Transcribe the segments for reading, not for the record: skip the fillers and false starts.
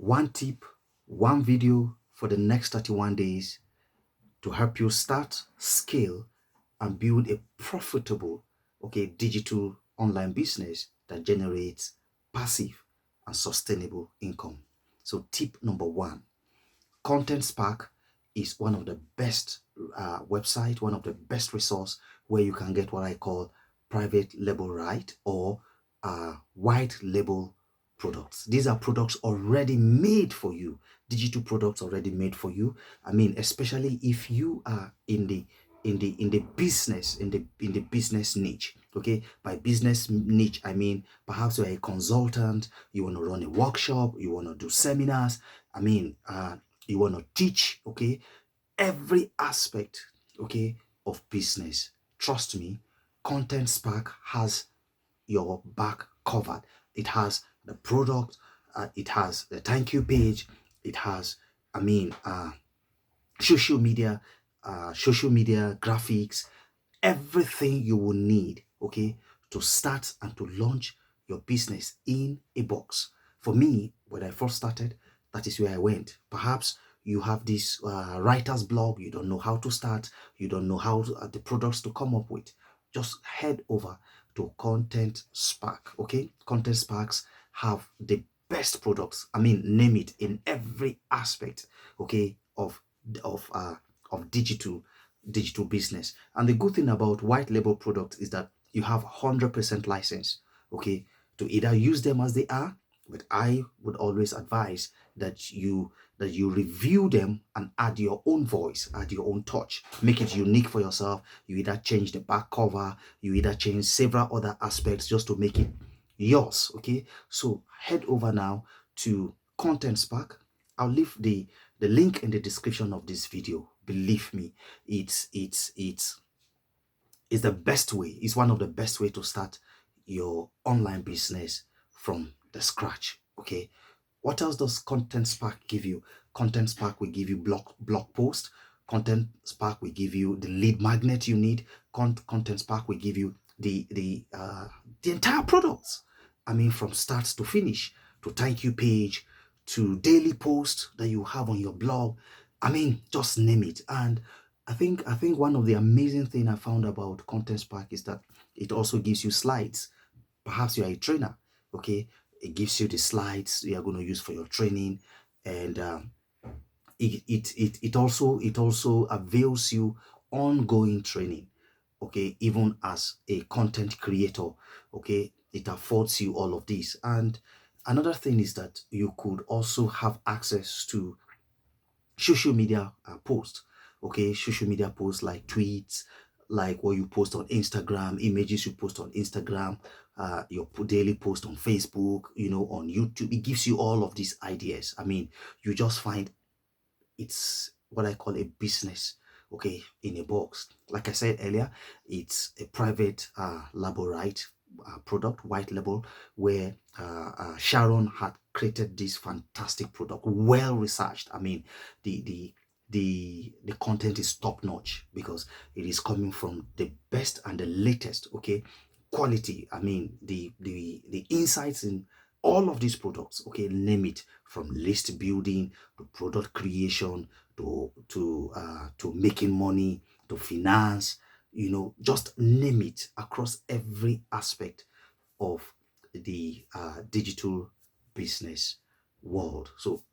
one tip, one video for the next 31 days to help you start, scale, and build a profitable, digital online business that generates passive and sustainable income. So tip number one, Content Spark is one of the best website, one of the best resource where you can get what I call private label right or white label products. These are products already made for you, digital products already made for you. I mean, especially if you are in the business in the business niche. Okay, by business niche I mean perhaps you're a consultant, you want to run a workshop, you want to do seminars, I mean you want to teach, okay, every aspect, okay, of business. Trust me, Content Spark has your back covered. It has the product, it has the thank you page, it has, I mean, social media, social media graphics, everything you will need, okay, to start and to launch your business in a box. For me, when I first started, that is where I went. Perhaps you have this writer's blog, you don't know how to start, you don't know how to, the products to come up with. Just head over to Content Spark, okay? Content Sparks have the best products. I mean, name it, in every aspect, okay, of uh of digital business. And the good thing about white label products is that you have 100% license, okay, to either use them as they are, but I would always advise that you review them and add your own voice, add your own touch, make it unique for yourself. You either change the back cover, you either change several other aspects just to make it yours, okay? So head over now to Content Spark. I'll leave the link in the description of this video. Believe me, it's the best way. It's one of the best way to start your online business from the scratch, okay? What else does Content Spark give you? Content Spark will give you blog post. Content Spark will give you the lead magnet you need. Content Spark will give you the entire products. I mean, from start to finish, to thank you page, to daily post that you have on your blog. I mean, just name it. And I think one of the amazing thing I found about Content Spark is that it also gives you slides. Perhaps you are a trainer, okay? It gives you the slides you are going to use for your training, and it also avails you ongoing training, okay, even as a content creator, okay. It affords you all of this. And another thing is that you could also have access to social media posts, okay, social media posts like tweets, like what you post on Instagram, images you post on Instagram, your daily post on Facebook, on YouTube. It gives you all of these ideas. I mean, you just find it's what I call a business, okay, in a box. Like I said earlier, it's a private label right product, white label, where Sharon had created this fantastic product, well researched. I mean, the content is top notch because it is coming from the best and the latest, okay, quality. I mean, the insights in all of these products, okay, name it, from list building to product creation to making money to finance, just name it, across every aspect of the digital business world. So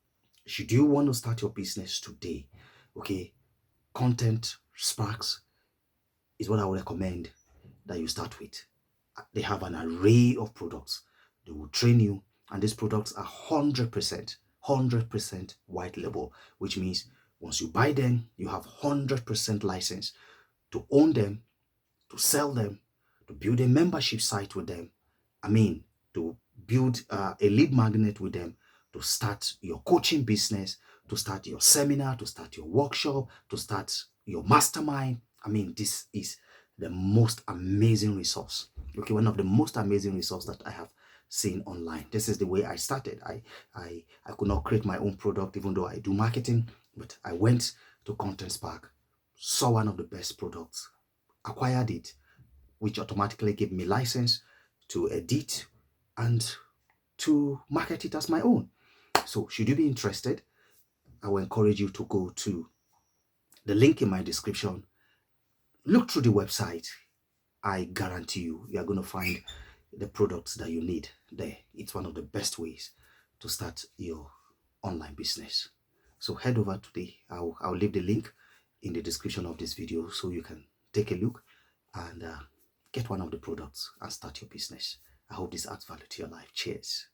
should you want to start your business today, okay, Content Sparks is what I would recommend that you start with. They have an array of products. They will train you, and these products are 100% white label, which means once you buy them, you have 100% license to own them, to sell them, to build a membership site with them. I mean, to build a lead magnet with them, to start your coaching business, to start your seminar, to start your workshop, to start your mastermind. I mean, this is the most amazing resource. Okay, one of the most amazing resource that I have seen online. This is the way I started. I could not create my own product, even though I do marketing, but I went to Content Spark, saw one of the best products, acquired it, which automatically gave me license to edit and to market it as my own. So should you be interested, I will encourage you to go to the link in my description. Look through the website. I guarantee you are going to find the products that you need there. It's one of the best ways to start your online business. So head over today. I'll leave the link in the description of this video so you can take a look and get one of the products and start your business. I hope this adds value to your life. Cheers.